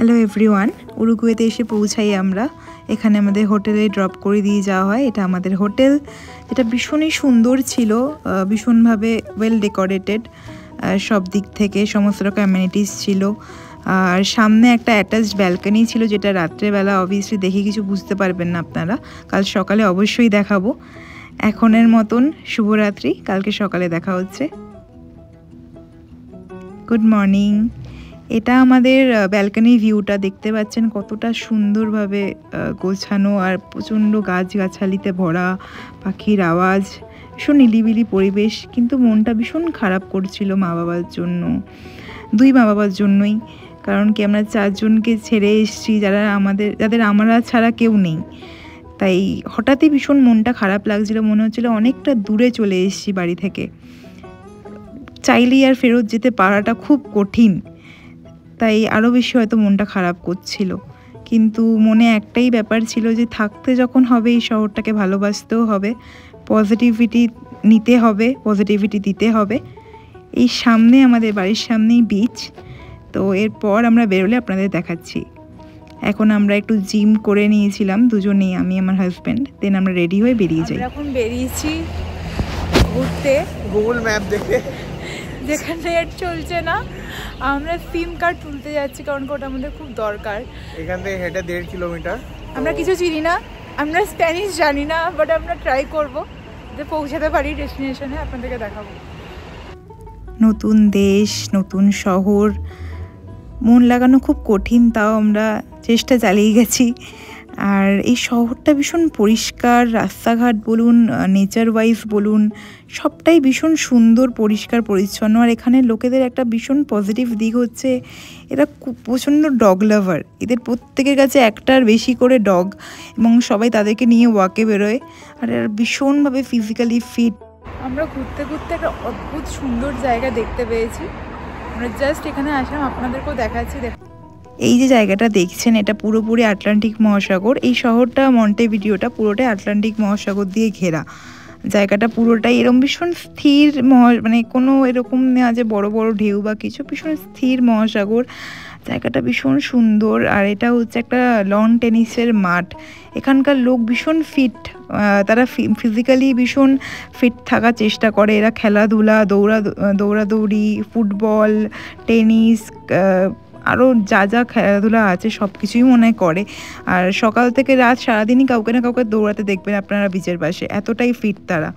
Hello everyone, উরুগুয়েতে এসে পৌঁছাই আমরা। এখানে আমাদের হোটেলে ড্রপ করে দিয়ে যাওয়া হয়। এটা আমাদের হোটেল, যেটা ভীষণই সুন্দর ছিল, ভীষণভাবে ওয়েল ডেকোরেটেড, সব দিক থেকে সমস্ত রকম অ্যামেনিটিস ছিল। আর সামনে একটা অ্যাটাচড ব্যালকনি ছিল, যেটা রাত্রেবেলা অবভিয়াসলি দেখে কিছু বুঝতে পারবেন না আপনারা। কাল সকালে অবশ্যই দেখাবো। এখনের মতন শুভরাত্রি, কালকে সকালে দেখা হচ্ছে। Good morning. এটা আমাদের ব্যালকনি ভিউটা, দেখতে পাচ্ছেন কতটা সুন্দরভাবে গোছানো আর প্রচণ্ড গাছগাছালিতে ভরা, পাখির আওয়াজ, ভীষণ নিলিবিলি পরিবেশ। কিন্তু মনটা ভীষণ খারাপ করছিল মা বাবার জন্য, দুই মা বাবার জন্যই। কারণ কি, আমরা চারজনকে ছেড়ে এসেছি, যাদের আমরা ছাড়া কেউ নেই। তাই হঠাৎই ভীষণ মনটা খারাপ লাগছিল, মনে হচ্ছিল অনেকটা দূরে চলে এসেছি বাড়ি থেকে, চাইলেই আর ফেরত যেতে পারাটা খুব কঠিন। তাই আরও বেশি হয়তো মনটা খারাপ করছিল। কিন্তু মনে একটাই ব্যাপার ছিল যে থাকতে যখন হবে এই শহরটাকে ভালোবাসতেও হবে, পজিটিভিটি নিতে হবে, পজিটিভিটি দিতে হবে। এই সামনে আমাদের বাড়ির সামনেই বিচ, তো এরপর আমরা বেরোলে আপনাদের দেখাচ্ছি। এখন আমরা একটু জিম করে নিয়েছিলাম দুজনেই, আমি আমার হাজব্যান্ড, দেন আমরা রেডি হয়ে বেরিয়ে যাই। এখন বেরিয়েছি ঘুরতে গুগল ম্যাপ দেখে, যেখানে নেট চলছে না। আমরা সিম কার্ড তুলতে যাচ্ছি, কারণ ওটা আমাদের খুব দরকার। এখান থেকে হেঁটে 1.5 কিলোমিটার। আমরা কিছু চিনি না, আমরা স্প্যানিশ জানি না, বাট আমরা ট্রাই করবো যে পৌঁছাতে পারি ডেস্টিনেশনে, আপনাদেরকে দেখাবো। নতুন দেশ, নতুন শহর, মন লাগানো খুব কঠিন, তাও আমরা চেষ্টা চালিয়ে গেছি। আর এই শহরটা ভীষণ পরিষ্কার, রাস্তাঘাট বলুন, নেচার ওয়াইজ বলুন, সবটাই ভীষণ সুন্দর, পরিষ্কার পরিচ্ছন্ন। আর এখানে লোকেদের একটা ভীষণ পজিটিভ দিক হচ্ছে, এরা প্রচণ্ড ডগ লাভার। এদের প্রত্যেকের কাছে একটার বেশি করে ডগ, এবং সবাই তাদেরকে নিয়ে ওয়াকে বেরোয়। আর এরা ভীষণভাবে ফিজিক্যালি ফিট। আমরা ঘুরতে ঘুরতে একটা অদ্ভুত সুন্দর জায়গা দেখতে পেয়েছি। আমরা জাস্ট এখানে আসলাম, আপনাদেরকেও দেখাচ্ছি। এই যে জায়গাটা দেখছেন, এটা পুরোপুরি আটলান্টিক মহাসাগর। এই শহরটা, মন্টেভিডিওটা পুরোটাই আটলান্টিক মহাসাগর দিয়ে ঘেরা। জায়গাটা পুরোটাই এরকম ভীষণ স্থির, মানে কোনো এরকম নেওয়া যে বড় বড় ঢেউ বা কিছু, ভীষণ স্থির মহাসাগর। জায়গাটা ভীষণ সুন্দর। আর এটা হচ্ছে একটা লন টেনিসের মাঠ। এখানকার লোক ভীষণ ফিট, তারা ফিজিক্যালি ভীষণ ফিট থাকার চেষ্টা করে। এরা খেলাধুলা, দৌড়াদৌড়ি, ফুটবল, টেনিস, আরও যা যা খেলাধুলা আছে সব কিছুই মনে করে। আর সকাল থেকে রাত সারাদিনই কাউকে না কাউকে দৌড়াতে দেখবেন আপনারা বিচের পাশে, এতটাই ফিট তারা।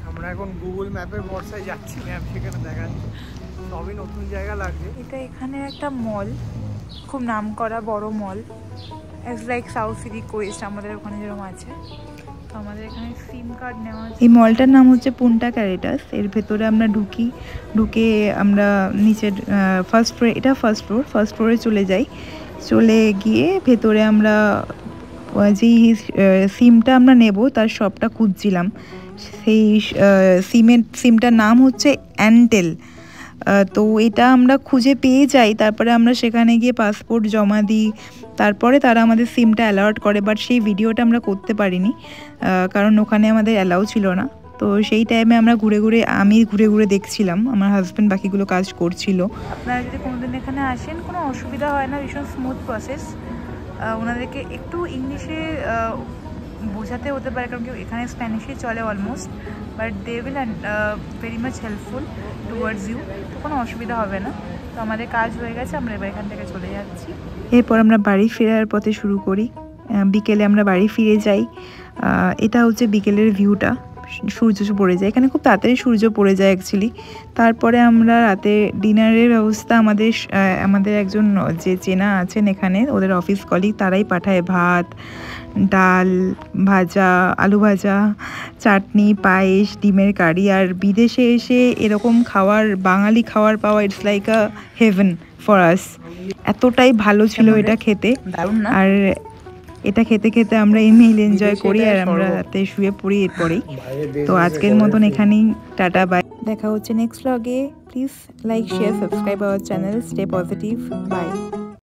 আমরা এখন গুগল ম্যাপের ভরসায় যাচ্ছি, ম্যাপ সেখানে দেখাচ্ছি, সবই নতুন জায়গা লাগছে। এটা এখানে একটা মল, খুব নাম করা বড় mall, as like South City Quest আমাদের ওখানে যেরকম আছে। তো আমাদের এখানে সিম কার্ড নেওয়া আছে। এই মলটার নাম হচ্ছে পুন্টা ক্যারেটাস। এর ভেতরে আমরা ঢুকে আমরা নিচের ফার্স্ট ফ্লোরে, এটা ফার্স্ট ফ্লোরে চলে যাই। চলে গিয়ে ভেতরে আমরা যেই সিমটা আমরা নেব তার সবটা খুঁজছিলাম। সেই সিমটার নাম হচ্ছে অ্যান্টেল। তো এটা আমরা খুঁজে পেয়ে যাই। তারপরে আমরা সেখানে গিয়ে পাসপোর্ট জমা দিই, তারপরে তারা আমাদের সিমটা অ্যালাউড করে। বাট সেই ভিডিওটা আমরা করতে পারিনি, কারণ ওখানে আমাদের অ্যালাউ ছিল না। তো সেই টাইমে আমরা আমি ঘুরে ঘুরে দেখছিলাম, আমার হাজব্যান্ড বাকিগুলো কাজ করছিল। আপনারা যদি কোনোদিন এখানে আসেন, কোনো অসুবিধা হয় না, ভীষণ স্মুথ প্রসেস। ওনাদেরকে একটু ইংলিশে বোঝাতে হতে পারে, কারণ কি এখানে স্প্যানিশই চলে almost, but they will very much helpful towards you. তো কোনো অসুবিধা হবে না। তো আমাদের কাজ হয়ে গেছে, আমরা এবার এখান থেকে চলে যাচ্ছি। এরপর আমরা বাড়ি ফেরার পথে শুরু করি। বিকেলে আমরা বাড়ি ফিরে যাই। এটা হচ্ছে বিকেলের ভিউটা, সূর্য পড়ে যায় এখানে, খুব তাড়াতাড়ি সূর্য পড়ে যায় অ্যাকচুয়ালি। তারপরে আমরা রাতে ডিনারের ব্যবস্থা আমাদের একজন যে চেনা আছেন এখানে, ওদের অফিস কলিগ, তারাই পাঠায় ভাত, ডাল, ভাজা, আলু ভাজা, চাটনি, পায়েস, ডিমের কারি। আর বিদেশে এসে এরকম বাঙালি খাবার পাওয়া, it's like a haven for us. এতটাই ভালো ছিল এটা খেতে। আর এটা খেতে খেতে আমরা এমনি এনজয় করি, আর আমরা রাতে শুয়ে পড়ি এরপরেই। তো আজকের মতন এখানেই, টাটা বাই। দেখা হচ্ছে নেক্সট ব্লগে। Please like, share, subscribe our channel. Stay positive, by.